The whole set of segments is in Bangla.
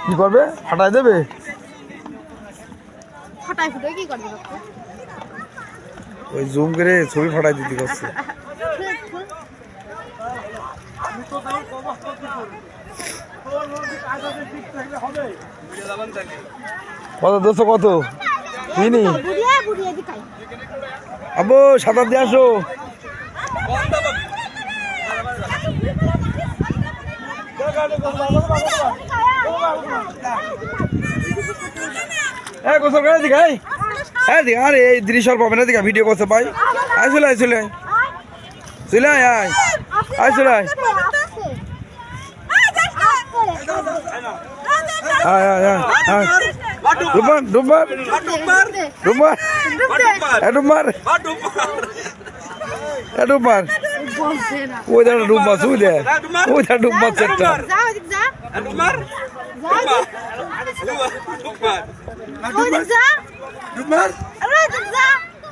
কি করবে? ফাটাই দেবে? ওই জুম করে ছবি ফাটাই দিতে করছে। কত দোষ কত কিনি আবু সাঁতার দিয়ে আসো। গোসল করে দিকে আরে এই দৃশ্য পাবে না দিকে ভিডিও করছে ভাই। আয় চলে আয় চলে চলে আয় আয় আয় চলে আয় ডুববার ডুববার ডুববার ডুববার ডুববার ওই দাঁড়া ডুববার শুই দে ওই দাঁড়া ডুববার চেষ্টা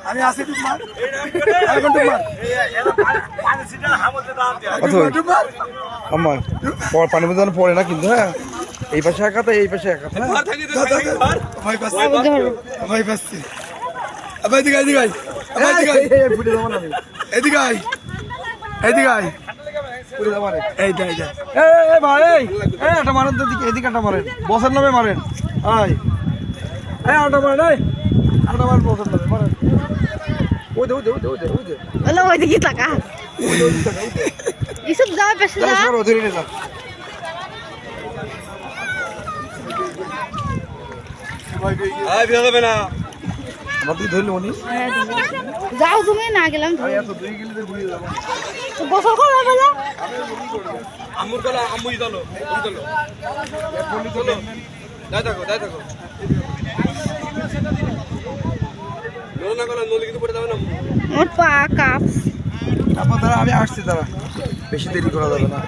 আমি আসি আমার পানি মধ্যে পড়ে না কিন্তু। হ্যাঁ এই পাশে একা তো এই পাশে একা। মারেন তো এদিকে একটা মারেন বসের নামে মারেন। আটা মারেন আটা মারেন বসের নামে মারেন। ওই দে ওই দে ওই দে ওই দে ওই দে ওইদিকে টাকা এসব যাওয়ার পাশে যা ধরে নে যা। আমার তুই ধরলি উনি যাও তুমি না গেলাম দুই গেলে ঘুরিয়ে যাবো। গোসল করো বলে আম্মুর গলা আম্মুই চলো চলো যাই থাকো না গলা নলি কিন্তু পড়ে যাবে না। মোট পা কাপ তারপর তারা আমি আসছি তারা বেশি দেরি করা যাবে না।